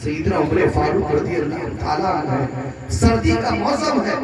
سیدنا عمر فاروق رضی اللہ تعالیٰ عنہ، سردی کا موسم ہے،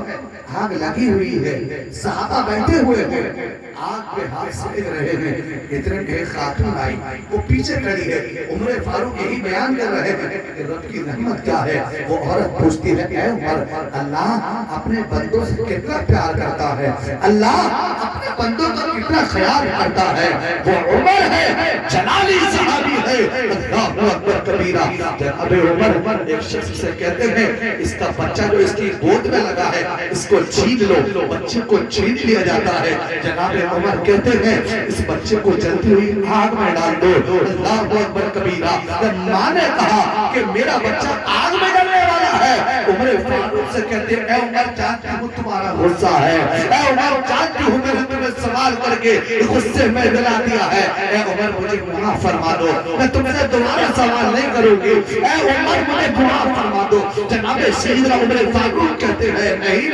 آگ لگی ہوئی ہے، صحابہ بیٹھے ہوئے ہیں، آگ پہ ہاتھ سیک رہے ہیں، اتنے ایک خاتون آئی، وہ پیچھے کھڑی ہے، عمر فاروق یہی بیان کر رہے ہیں کہ رب کی رحمت کیا ہے. وہ عورت پوچھتی ہے اے عمر، اللہ اپنے بندوں سے کتنا پیار کرتا ہے، اللہ اپنے بندوں کا کتنا خیال کرتا ہے. وہ عمر ہے، جلالی صحابی ہے. اللہ اکبر کبیرہ. جناب عمر ایک شخص سے کہتے ہیں اس کا بچہ جو اس کی گود میں لگا ہے اس کو چھین لو. بچے کو چھین لیا جاتا ہے. جناب عمر کہتے ہیں اس بچے کو جلتی ہوئی آگ میں ڈال دو. اللہ اکبر کبیرہ. جب ماں نے کہا کہ میرا بچہ آگ میں ڈلنے والا ہے، عمر فاروق سے کہتے ہیں اے عمر جانتی ہوں تمہارا غصہ ہے، اے عمر جانتی ہوں میں نے تمہیں سوال کر کے غصے میں دلا دیا ہے، اے عمر مجھے معاف فرما دو، میں تم سے دوبارہ سوال نہیں کروں گی، اے عمر مجھے معاف فرما دو. جناب سیدنا عمر فاروق کہتے ہیں نہیں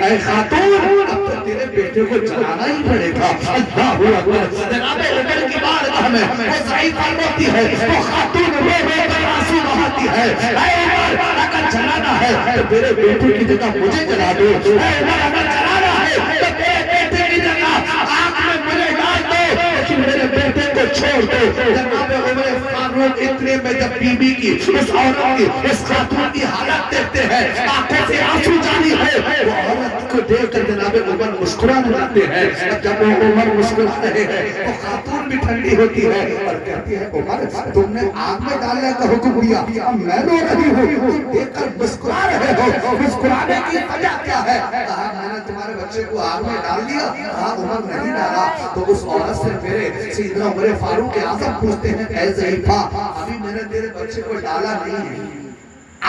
اے خاتون، اب تو تیرے بیٹے کو جلانا ہی پڑے گا. اللہ اکبر. جناب عمر کی بارگاہ میں وہ ضعیف فرماتی ہے، وہ خاتون رو رو کر آنسو بہاتی ہے، اے عمر اگر جلانا ہے تو میرے بیٹے کی جگہ مجھے جلا دو. اے عمر اگر جلانا ہے تو میرے بیٹے کی جگہ آگ میں مجھے ڈال دو، لیکن میرے بیٹے کو چھوڑ دو. جناب عمر فاروق اتنے میں جب بی بی کی اس عورت کی اس خاتون کی حالت دیکھتے ہیں، آنکھوں سے آنسو جاری ہے، وہ عورت کو دیکھ کر جناب عمر مسکرانے لگتے ہیں. جب وہ عمر مسکرا رہے ہیں وہ خاتون بھی ٹھنڈی ہوتی ہے اور کہتی ہے عمر تم نے آگ میں ڈالنے کا حکم دیا، اب میں رو رہی ہوں، تم دیکھ کر مسکرا رہے ہو، مسکرانے کی وجہ کیا ہے؟ کہا میں نے تمہارے بچے کو آگ میں ڈال دیا. کہا عمر نہیں ڈالا. تو اس عورت سے میرے سیدنا عمر فاروق اعظم پوچھتے ہیں اے ضعیفہ ابھی میں نے تیرے بچے کو ڈالا نہیں ہے،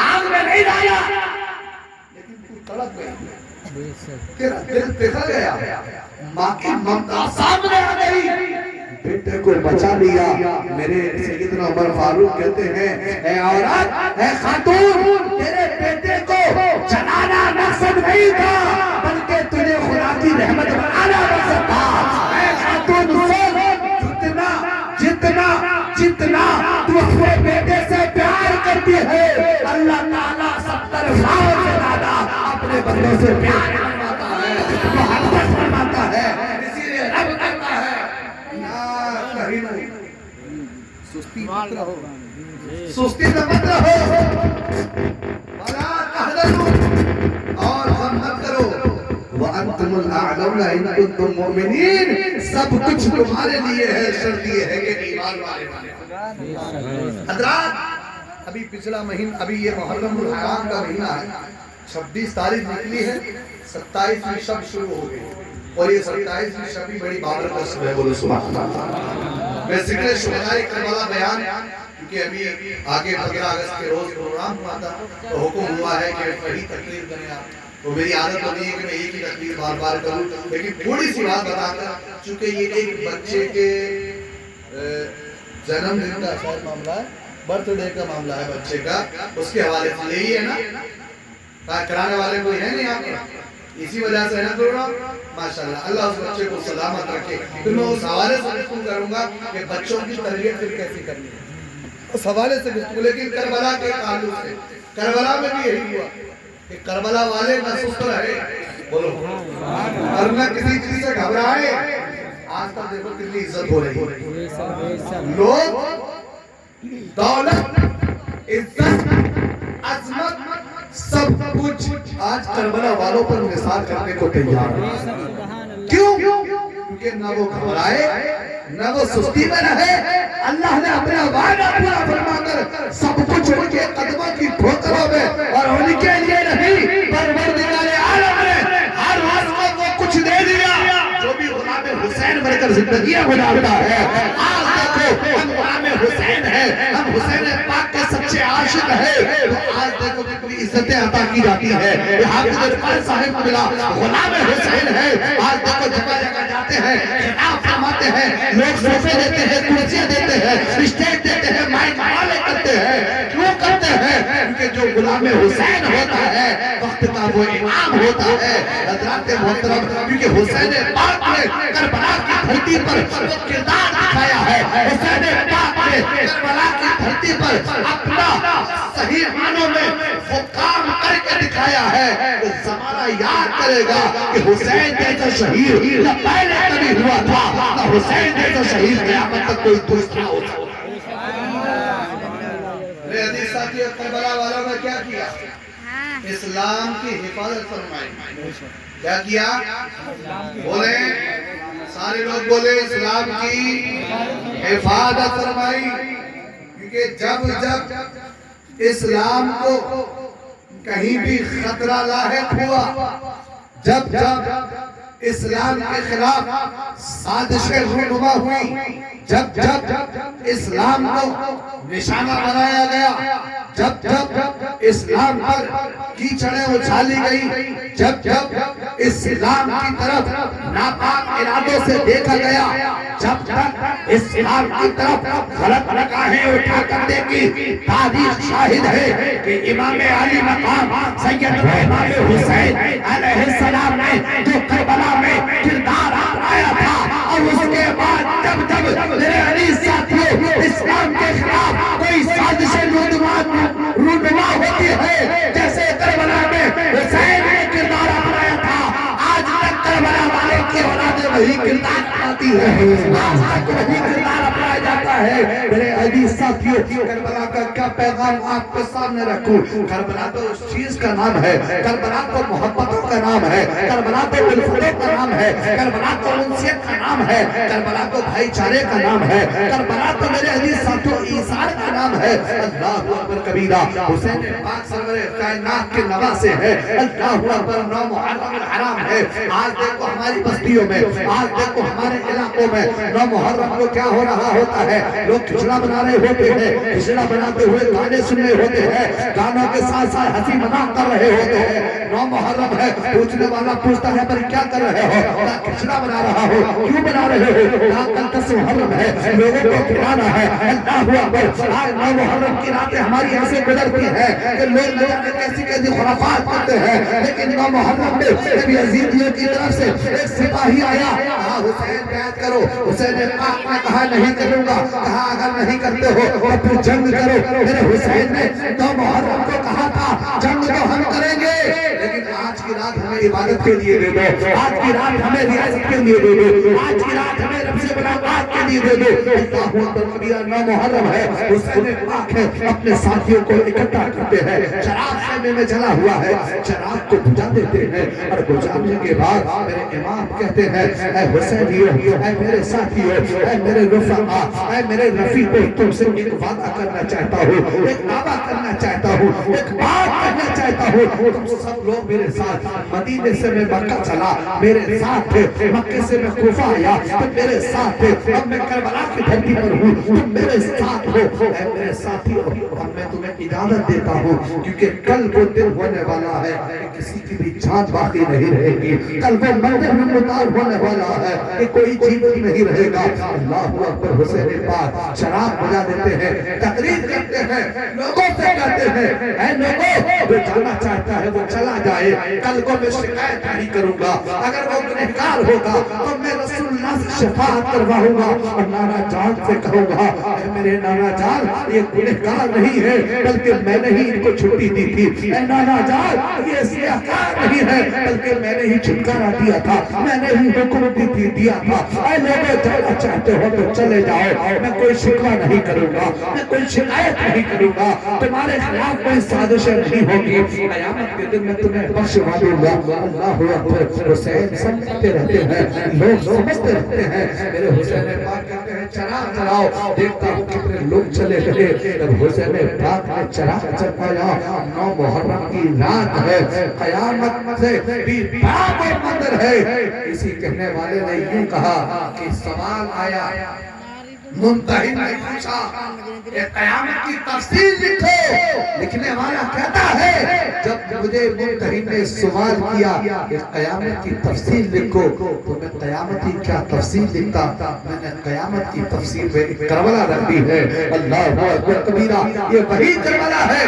آگ میں نہیں ڈالا، لیکن تو تڑپ گئی، تیرا دل پگھل گیا، ماں کی ممتا سامنے آ گئی، بیٹے کو بچا لیا. میرے سیدنا عمر فاروق کہتے ہیں اے عورت، اے خاتون، تیرے بیٹے کو جلانا مقصد نہیں تھا بلکہ تجھے خدا کی رحمت بنانا مقصد تھا. اے خاتون سن، جتنا تو اپنے بیٹے سے پیار کرتی ہے، اللہ تعالیٰ 70 سال سے زیادہ اپنے بندوں سے پیار فرماتا ہے، محبت فرماتا ہے، اسی لیے رب کرتا ہے سستی مت رہو، سستی مت رہو، ولا تحزنوا، اور غم مت کرو، وانتم الاعلون ان کنتم مؤمنین. سب کچھ تمہارے لیے ہے، شرط یہ ہے کہ ایمان والے. حضرات ابھی پچھلا مہینہ، ابھی یہ محرم الحرام کا مہینہ ہے، 26 تاریخ نکلی ہے، 27ویں شب شروع ہو گئی، اور یہ 27ویں شب بھی بڑی بابرکت شب ہے. بولو سبحان اللہ. میں ذکر شہدائے کربلا بیان، کیونکہ ابھی آگے 15 اگست کے روز پروگرام ہوا تھا تو حکم ہوا ہے کہ بڑی تقریر کریں آپ. تو میری عادت نہیں ہے کہ میں ایک ہی تقریر بار بار کروں، لیکن تھوڑی سی بات بتا کر، چونکہ یہ ایک بچے کے جنم دن کا شاید معاملہ ہے، برتھ ڈے کا معاملہ ہے بچے کا، اس کے حوالے سے یہی ہے نا، کرانے والے کوئی ہے نہیں آپ کو، اسی وجہ سے ہے نا پروگرام. ماشاءاللہ اللہ اس بچے کو سلامت رکھے. پھر میں اس حوالے سے گفتگو کروں گا کہ بچوں کی تربیت پھر کیسی کرنی ہے، اس حوالے سے گفتگو. لیکن کربلا کے تعلق سے، کربلا میں بھی یہی ہوا کہ کربلا والے نہ سست رہے، بولو، اور نہ کسی چیز سے گھبرائے. آج تک دیکھو کتنی عزت ہو رہی ہے، لوگ دولت، عزت، عظمت، سب کچھ آج کربلا والوں پر نثار کرنے کو تیار ہے. کیوں؟ کیونکہ نہ وہ گھبرائے نہ وہ سستی میں رہے. اللہ نے اپنا وعدہ پورا فرما کر سب کچھ ان کے قدموں کی ٹھوکروں میں، اور ان کے لیے نہیں پروردگار عالم نے ہر روز وہ کچھ دے دیا جو بھی غلام حسین بن کر زندگیاں گزارتا ہے. آج دیکھو ہم غلام حسین ہیں، ہم حسین پاک کے سچے عاشق ہیں. آج دیکھو کتنی عزتیں عطا کی جاتی ہیں. یہ حافظ عرفان صاحب کو ملا غلام حسین ہے. آج دیکھو جگہ جگہ جاتے ہیں، خطاب فرماتے ہیں، لوگ صوفے دیتے ہیں، کرسیاں دیتے ہیں، اسٹیج دیتے ہیں، مائک والے کرتے ہیں. کیوں کرتے ہیں؟ کیونکہ جو غلام حسین ہوتا ہے وقت وقت کا وہ امام ہوتا ہے حضرات محترم، کیونکہ حسین پاک نے کربلا کی دھرتی پر وہ کردار دکھایا ہے، حسین پاک نے کربلا کی دھرتی پر اپنا صحیح معنوں میں وہ کام کر کے دکھایا ہے کہ زمانہ یاد کرے گا کہ حسین جیسا شہید نہ پہلے کبھی ہوا تھا، نہ حسین جیسا شہید قیامت تک کوئی دوسرا ہو سکتا۔ میرے حدیث ساتھیوں، کربلا والوں نے کیا کیا؟ اسلام کی حفاظت فرمائی۔ کیا کیا؟ بولیں، سارے لوگ بولیں، اسلام کی حفاظت فرمائی۔ کیونکہ جب اسلام کو کہیں بھی خطرہ لاحق ہوا، جب اسلام کے خلاف سازشیں رونما ہوئی، جب اسلام کو نشانہ بنایا گیا، جب اسلام پر کیچڑیں اچھالی گئی، جب اسلام کی طرف ناپاک ارادوں سے دیکھا گیا، جب اسلام کی طرف غلط نگاہیں اٹھا کرنے کی تاریخ شاہد ہے کہ امام علی مقام سیدنا امام حسین علیہ السلام نے جو کربلا میں کردار آیا تھا، اور اس کے بعد جب میرے علی ساتھیوں اسلام کے خلاف کوئی سازشیں رونما ہوتی ہے، جیسے کربلا میں حسین نے کردار اپنایا تھا، آج تک کربلا والوں کی اولادیں وہی کردار آتی ہے، آج تک وہی کردار اپنایا جاتا ہے۔ میرے عزیز ساتھیوں، کربلا کا کیا پیغام آپ کے سامنے رکھوں؟ کربلا تو اس چیز کا نام ہے، کربلا تو محبتوں کا نام ہے، کربلا تو الفتوں کا نام ہے، کربلا تو انسیت کا نام ہے، کربلا تو بھائی چارے کا نام ہے، کربلا تو میرے عزیز ساتھیوں ایثار کا نام ہے۔ اللہ اکبر کبیرہ، حسین پاک سرور کائنات کے نواسے ہیں، اللہ اکبر، 9 محرم الحرام ہے۔ آج دیکھو ہماری بستیوں میں، آج دیکھو ہمارے علاقوں میں 9 محرم کو کیا ہو رہا ہوتا ہے، لوگ کھچڑا بنا رہے ہوتے ہیں، کھچڑا بناتے ہوئے گانے سننے ہوتے ہیں، گانوں کے ساتھ ساتھ ہنسی مذاق کر رہے ہوتے ہیں۔ 9 محرم ہے، پوچھنے والا پوچھتا ہے پر کیا کر رہے ہو؟ کھچڑا بنا رہا ہو، کیوں بنا رہے ہو؟ کل 10 محرم ہے، لوگوں کو کھلانا ہے۔ اللہ اکبر، آج 9 محرم کی راتیں ہماری ایسے گزرتی ہیں کہ لوگ نہ جانے کیسی خرافات کرتے ہیں، لیکن 9 محرم میں نبی یزیدیوں کی طرف سے ایک سپاہی آیا، کہا حسین بیعت کرو، حسین پاک نے کہا نہیں کروں گا، کہا اگر نہیں کرتے ہو تو پھر جنگ کرو۔ میرے حسین نے 9 محرم کو کہا تھا جنگ تو ہم کریں گے، لیکن آج کی رات ہمیں عبادت کے لیے دے دو، آج کی رات ہمیں ریاضت کے لیے دے دو، آج کی رات ہمیں رب سے ملاقات کے لیے دے دو۔ اللہ اکبر کبیرہ، 9 محرم ہے، حسین پاک ہے، اپنے ساتھیوں کو اکٹھا کرتے ہیں، چراغ خیمے میں جلا ہوا ہے، چراغ کو بجھا دیتے ہیں، اور بجھانے کے بعد میرے امام کہتے ہیں اے حسینیو، اے میرے ساتھیو، اے میرے رفقا، اے میرے رفیقو، تم سے ایک وعدہ کرنا چاہتا ہوں، ایک دعویٰ کرنا چاہتا ہوں، ایک بات کہنا چاہتا ہوں، تم سب لوگ میرے ساتھ مدینے سے میں مکہ چلا، میرے ساتھ تھے، مکے سے میں کوفہ آیا، تم میرے ساتھ تھے، اب میں کربلا کی دھرتی پر ہوں، تم میرے ساتھ ہو، اے میرے ساتھیو، اب میں تمہیں اجازت دیتا ہوں، کیونکہ کل وہ دن ہونے والا ہے کہ کسی کی بھی جان باقی نہیں رہے گی، کل وہ منظر میں مطار ہونے والا ہے کہ کوئی جیوت نہیں رہے گا۔ اللہ اکبر، حسین پاک چراغ بجھا دیتے ہیں، تقریر کرتے ہیں، لوگوں سے کہتے ہیں اے لوگوں، جو جانا چاہتا ہے وہ چلا جائے، کل کو میں شکایت نہیں کروں گا، اگر وہ گنہگار ہوگا تو میں رسول اللہ سے شفاعت کرواؤں گا، اور نانا جان سے کہوں گا اے میرے نانا جان، یہ گنہگار نہیں ہے بلکہ میں نے ہی ان کو چھٹی دی تھی، اے نانا جان، یہ سیاہکار نہیں ہے بلکہ میں نے ہی چھٹکارا دیا تھا، میں نے ہی حکم دیا تھا۔ اے لوگوں، جانا چاہتے ہو تو چلے جاؤ، میں کوئی شکوہ نہیں کروں گا، میں کوئی شکایت نہیں کروں گا، تمہارے خلاف کوئی سازشیں نہیں ہوگی، قیامت کے دن میں تمہیں بخشوا دوں گا۔ اللہ اکبر، حسین سمجھتے رہتے ہیں، لوگ سمجھتے رہتے ہیں، میرے حسین پاک کہتے ہیں چراغ جلاؤ، دیکھتا ہوں کتنے لوگ چلے گئے، جب حسین پاک نے چراغ جلایا، 9 محرم کی رات ہے، قیامت سے بھی بڑا کوئی منظر ہے۔ اسی کہنے والے نے یوں کہا کہ سوال آیا، منتہی نے پوچھا کہ قیامت کی تفصیل لکھو، لکھنے والا کہتا ہے جب مجھے منتہی نے سوال کیا کہ قیامت کی تفصیل لکھو تو میں قیامت کی کیا تفصیل لکھتا، میں نے قیامت کی تفصیل میں ایک کربلا رکھ دی ہے۔ اللہ اکبر کبیرہ، یہ وہی کربلا ہے۔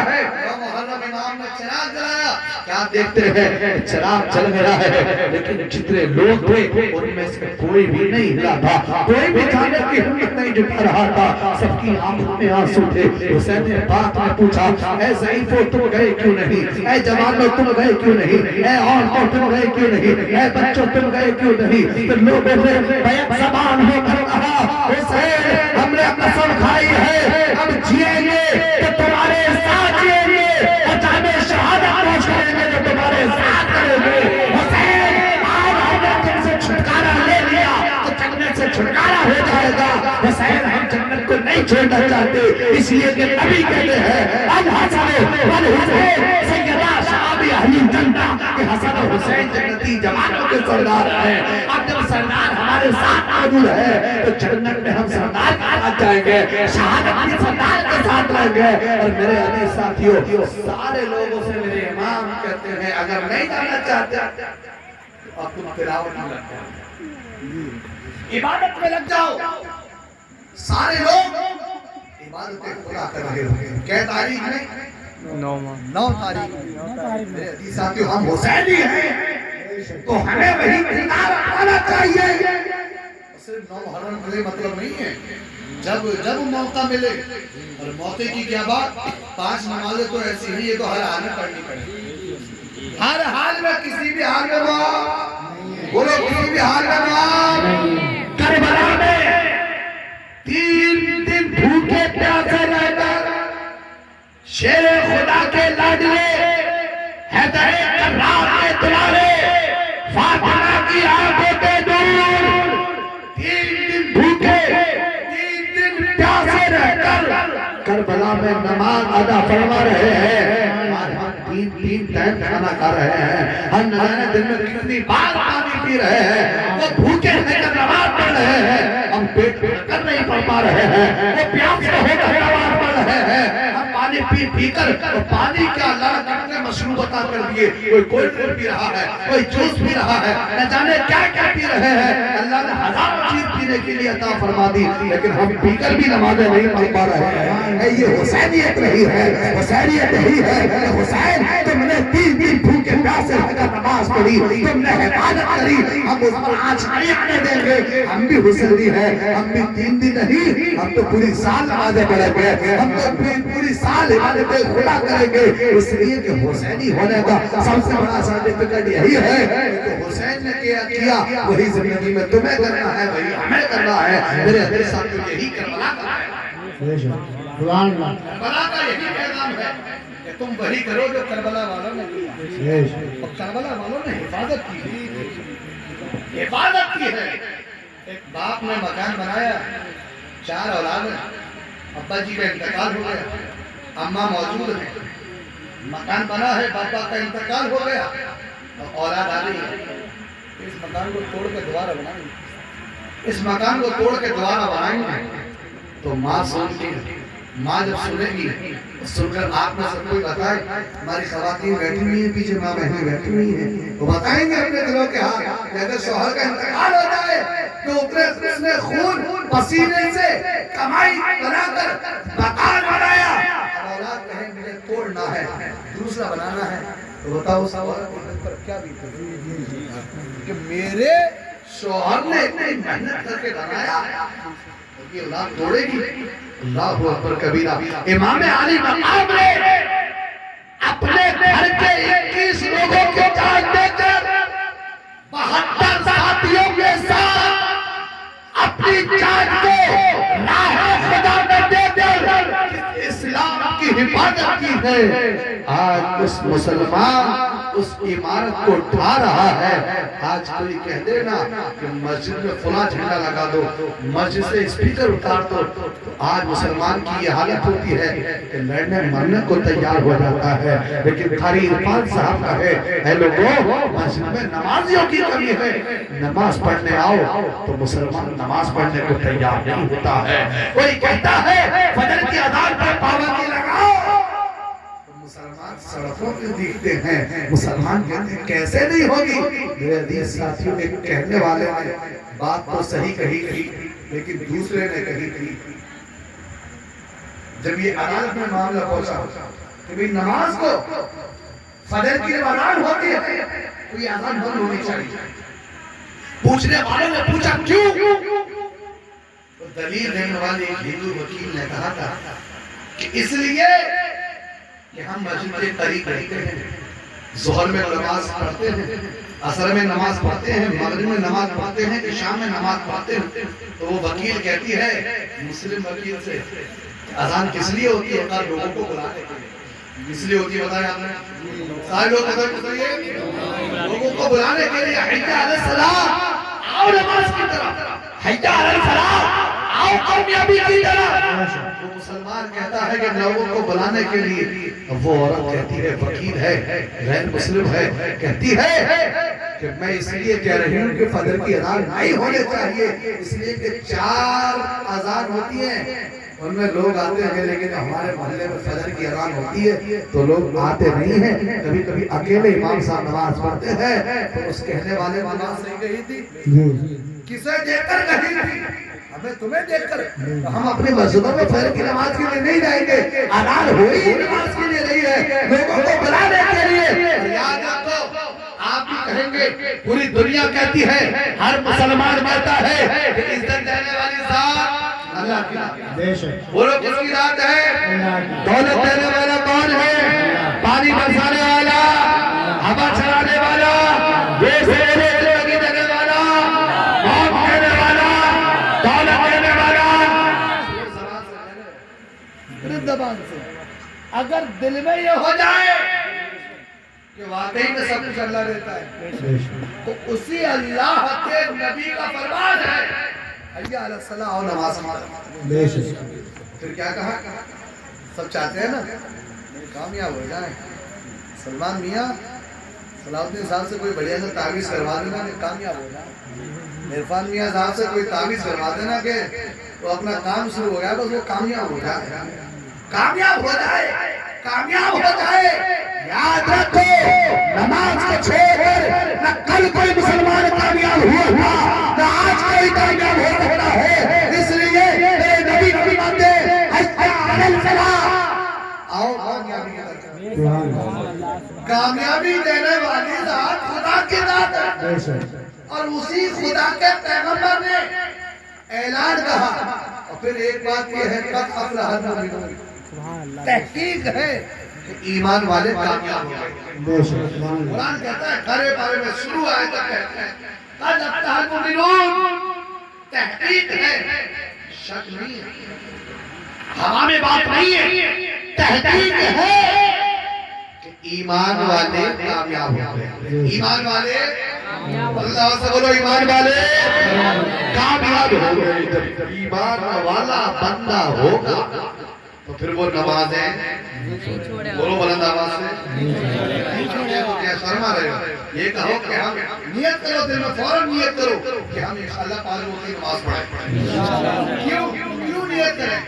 محرم امام نے چراغ جلایا، کیا کیا دیکھتے ہیں چراغ جل گیا ہے لیکن جتنے لوگ تھے ان میں سے کوئی بھی نہیں ہلا تھا, کوئی بھی جانے کی ہمت نہیں جٹا رہا تھا, سب کی آنکھوں میں آنسو تھے. حسین پاک نے پوچھا اے ضعیفو تم گئے کیوں نہیں, اے جوانوں تم گئے کیوں نہیں, اے عورتوں تم گئے کیوں نہیں, اے بچوں تم گئے کیوں نہیں. پھر لوگوں نے بیک زبان ہو کر کہا حسین ہم نے قسم کھائی ہے ہم جیئیں گے تو تمہارے ساتھ جیئیں گے, اور جانے شہادت پہنچ کریں گے تو تمہارے ساتھ کریں گے. حسین آج ہم نے تم سے چھٹکارا لے لیا تو جنت سے چھٹکارا ہو جائے گا. حسین ہم جنت کو نہیں چھوڑنا چاہتے, اس لیے کہ نبی کہتے ہیں الحسن والحسین سیدا شباب اہل الجنہ, کہ حسن و حسین جنتی جوانوں کے سردار ہیں. اب جب سردار ہمارے ساتھ موجود ہے تو جنت میں ہم سردار کے ساتھ جائیں گے, شہادت بھی سردار کے ساتھ رہیں گے. اور میرے عزیز ساتھیوں, سارے لوگوں سے میرے امام کہتے ہیں اگر نہیں جانا چاہتے تو اب تم تلاوت میں لگ جاؤ, عبادت میں لگ جاؤ. سارے لوگ عبادت خدا کر رہے ہوں. کیا تاریخ میں 9 تاریخ. میرے عزیز ساتھیوں, ہم حسینی ہیں تو ہمیں وہی کتاب آنا چاہیے. صرف 9 محرم ملے مطلب نہیں ہے, جب موقع ملے. اور موقع کی کیا بات, 5 نمازیں تو ایسی ہیں یہ تو ہر حال میں پڑھنی پڑے, ہر حال میں, کسی بھی حال میں بولو, کسی بھی حال میں. کربلا میں 3 دن بھوکے پیاسے رہ کر شیر خدا کے لاڈلے حیدر کرار کے دلارے فاطمہ کی آنکھوں پہ نور 3 دن بھوکے 3 دن پیاسے رہ کر کربلا میں نماز ادا فرما رہے ہیں. تین ٹائم کھانا کھا رہے ہیں, ہم نہ جانے دن میں کتنی بار پانی پی رہے ہیں. وہ بھوکے رہ کر نماز پڑھ رہے ہیں, ہم پیٹ کر نہیں پڑھ پا رہے ہیں. وہ پیاس ہو کر نماز پڑھ رہے ہیں, ہم پانی پی کر پانی کا اللہ کتنے مشروب عطا کر دیے. کوئی کولڈ ڈرنک پی رہا ہے, کوئی جوس پی رہا ہے, نہ جانے کیا کیا پی رہے ہیں. اللہ نے ہزاروں چیز پینے کے لیے عطا فرما دی, لیکن ہم پی کر بھی نمازیں نہیں پڑھ پا رہے ہیں. یہ حسینیت نہیں ہے, حسینیت نہیں ہے. حسین تم نے 3 دن بھوکے پیاسے رہ کر نماز پڑھی, تم نے عبادت کری, ہم اس پر آج نہیں آنے دیں گے. ہم بھی حسینی ہیں, ہم بھی 3 دن نہیں, ہم تو پوری سال نمازیں پڑھیں گے, ہم تو پوری سال عبادتیں خدا کریں گے. اس لیے کہ حسینی ہونے کا سب سے بڑا سرٹیفکیٹ یہی ہے کہ حسین نے کیا وہی زندگی میں تمہیں کرنا ہے, وہی ہمیں کرنا ہے. میرے عزیز ساتھیوں, یہی کربلا کا ہے, کربلا کا یہی پیغام ہے کہ تم وہی کرو جو کربلا والوں نے کیا. اور کربلا والوں نے حفاظت کی, حفاظت کی ہے. ایک باپ نے مکان بنایا, 4 اولاد ہیں, ابا جی کا انتقال ہو گیا, اماں موجود ہیں, مکان بنا ہے, باپا کا انتقال ہو گیا, اور اولاد آ رہی ہے. اس مکان کو توڑ کے دوبارہ بنائیں گے, اس مکان کو توڑ کے دوبارہ بنائیں گے. تو ماں سنتی ہے, ماں جب سنے گی, سن کر آپ میں سب کوئی بتائے, ہماری خواتین بیٹھی ہوئی ہیں پیچھے, ماں بہنیں بیٹھی ہوئی ہیں, وہ بتائیں گے اپنے دلوں کے حال. اگر شوہر کا انتقال ہو جائے تو اس نے خون پسینے سے کمائی بنا کر مکان بنایا, اولاد کہیں مجھے توڑنا ہے, دوسرا بنانا ہے, تو بتاؤ اس عورت پر کیا بیتے کہ میرے شوہر نے اتنی محنت کر کے بنایا, یہ اولاد توڑے گی. اللہ اکبر کبیرہ. امام علی مقام نے اپنے گھر کے 21 لوگوں کو جان دے کر 72 ساتھیوں کے ساتھ اپنی جان کو راہ خدا میں دے کر اسلام کی حفاظت کی ہے. آج اس مسلمان اس عمارت کو ڈھا رہا ہے. آج کوئی کہہ دینا کہ مسجد میں فلاں جھنڈا لگا دو, مسجد سے اسپیکر اتار دو, تو آج مسلمان کی یہ حالت ہوتی ہے کہ لڑنے مرنے کو تیار ہو جاتا ہے. لیکن قاری عرفان صاحب کا ہے, اے لوگوں مسجد میں نمازیوں کی کمی ہے, نماز پڑھنے آؤ تو مسلمان نماز پڑھنے کو تیار نہیں ہوتا ہے. کوئی کہتا ہے فجر کی اذان پر پابندی لگاؤ, مسلمان سڑکوں پہ دیکھتے ہیں, مسلمان کہتے ہیں کیسے نہیں ہوگی. میرے عزیز ساتھیوں, ایک کہنے والے نے بات تو صحیح کہی لیکن دوسرے نے کہی. جب یہ عدالت میں معاملہ پہنچا کہ بھی نماز کو فجر کی جب اذان ہوتی ہے تو یہ اذان بند ہونی چاہیے. پوچھنے والوں نے پوچھا کیوں؟ تو دلیل دینے والے ایک ہندو وکیل نے کہا تھا کہ اس لیے کہ ہم مسجد کے قریب رہتے ہیں, ظہر میں نماز پڑھتے ہیں, عصر میں نماز پڑھتے ہیں, مغرب میں نماز پڑھتے ہیں, شام میں نماز پڑھتے ہیں. تو وہ وکیل کہتی ہے مسلم وکیل سے اذان کس لیے ہوتی ہے؟ لوگوں کو بلانے کے لیے. اس لیے ہوتی ہے بتایا آپ نے سارے لوگ لوگوں کو بلانے کے لیے. حی علی الصلاۃ, آؤ نماز کی طرف, حی علی الفلاح, آؤ کامیابی کی طرف. وہ مسلمان کہتا ہے کہ لوگوں کو بلانے کے لیے, وہ عورت کہتی ہے, وکیل ہے, غیر مسلم ہے, کہتی ہے کہ میں اس لیے کہہ رہی ہوں کہ فجر کی اذان نہیں ہونے چاہیے, اس لیے کہ 4 اذان ہوتی ہیں, ان میں لوگ آتے ہیں, لیکن ہمارے محلے میں فجر کی اذان ہوتی ہے تو لوگ آتے نہیں ہیں. کبھی کبھی اکیلے امام صاحب نماز پڑھتے ہیں. تو اس کہنے والے نماز نہیں کہی تھی, کسے دیکھ کر کہی تھی؟ ہمیں تمہیں دیکھ کر. ہم اپنی مسجدوں میں فجر کی نماز کے لیے نہیں جائیں گے, اذان ہوئی نماز کے لیے نہیں ہے, لوگوں کو بلانے کے لیے. یاد رکھو, آپ بھی کہیں گے, پوری دنیا کہتی ہے, ہر مسلمان کہتا ہے کہ عزت دینے والی ذات اللہ کی ذات. بولو کس کی ذات ہے؟ دولت دینے والا کون ہے؟ پانی برسانے والا, ہوا چلانے والا, یہ سیرے زندگی دینے والا, موت دینے والا, دولت دینے والا. زبان سے اگر دل میں یہ ہو جائے کہ واقعی میں سب کچھ اللہ دیتا ہے, تو اسی اللہ کے نبی کا فرمان ہے, حی علی الصلاۃ, اور نماز پھر کیا کہا؟ سب چاہتے ہیں نا کامیاب ہو جائیں. سلمان میاں صلاح الدین صاحب سے کوئی بڑھیا سا تعویذ کروا دینا کہ کامیاب ہو جائے. عرفان میاں صاحب سے کوئی تعویذ کروا دینا کہ وہ اپنا کام شروع ہو گیا, بس وہ کامیاب ہو جائے, کامیاب ہو جائے, کامیاب ہو جائے. یاد رکھو, نماز کو چھوڑ کر نہ کل کوئی مسلمان کامیاب ہوا تھا, نہ آج کوئی کامیاب ہو سکتا ہے. اس لیے میرے نبی کی باتیں, حی علی الفلاح, آؤ کامیابی کی طرف. کامیابی دینے والی ذات خدا کی ذات ہے, اور اسی خدا کے پیغمبر نے اعلان کہا. اور پھر ایک بات یہ ہے, قد افلح المؤمنون, تحقیق ہے کہ ایمان والے کامیاب ہو گئے. قرآن کہتا ہے کھرے بارے میں شروع آئے تک کہتا ہے قد افلح المؤمنون, تحقیق ہے, شک نہیں ہے, ہوا میں بات نہیں ہے, تحقیق ہے کہ ایمان والے کامیاب ہو گئے. ایمان والے, اللہ سے بولو, ایمان والے کامیاب ہو گئے. جب ایمان والا بندہ ہوگا تو پھر وہ نمازیں, بولو بلند آواز سے, کیا شرما رہے ہو؟ یہ کہو کہ ہم نیت کرو, دل میں فوراً نیت کرو کہ ہم انشاءاللہ 5 وقت کی نماز پڑھیں. کیوں نیت کریں؟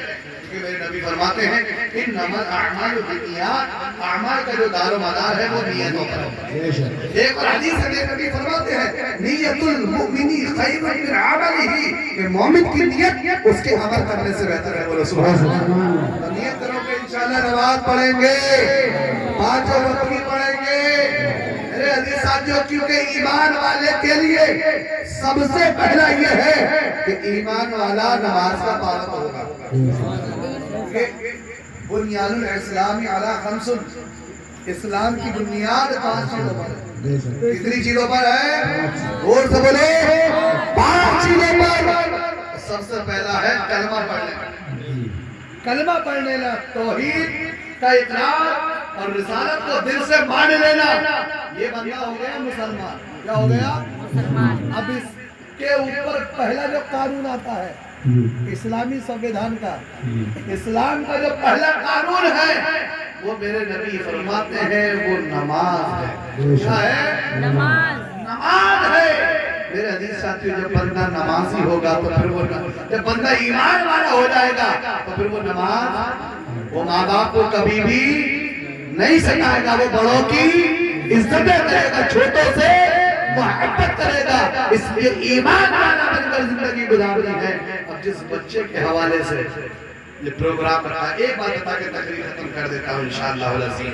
کیونکہ میرے نبی فرماتے ہیں انما الاعمال بالنیات, اعمال کا جو دار و مدار ہے وہ نیتوں پر ہوتا ہے. ایک اور حدیث ہے, میرے نبی فرماتے ہیں نیت المؤمن خیر من عملہ, کہ مومن کی نیت اس کے عمل کرنے سے بہتر ہے. بولو سبحان اللہ. نیت کرو کہ انشاءاللہ نماز پڑھیں گے, 5 وقت کی پڑھیں گے. میرے عزیز ساتھیوں, کیونکہ ایمان والے کے لیے سب سے پہلا یہ ہے کہ ایمان والا نماز کا پابند ہوگا. بنیاد الاسلام علی 5, اسلام کی بنیاد 5 چیزوں پر ہے. کتنی چیزوں پر ہے؟ اور سے بولے 5 چیزوں پر. سب سے پہلا ہے کلمہ پڑھنا. کلمہ پڑھ لینا, توحید کا اقرار اور رسالت کو دل سے مان لینا, یہ بندہ ہو گیا مسلمان. کیا ہو گیا؟ مسلمان. اب اس کے اوپر پہلا جو قانون آتا ہے اسلامی سنویدھان کا, اسلام کا جو پہلا قانون ہے وہ میرے نبی فرماتے ہیں وہ نماز ہے. کیا ہے؟ نماز. نماز ہے. میرے عزیز ساتھیو, جب بندہ نمازی ہوگا تو پھر وہ, جب بندہ ایمان والا ہو جائے گا تو پھر وہ نماز, وہ ماں باپ کو کبھی بھی نہیں ستائے گا, وہ بڑوں کی عزت کرے گا, چھوٹوں سے محبت کرے گا. اس لیے ایمان والا بن کر زندگی گزارنی ہے. اب جس بچے کے حوالے سے یہ پروگرام رہا, ایک بات بتا کے تقریر ختم کر دیتا ہوں انشاءاللہ العزیز.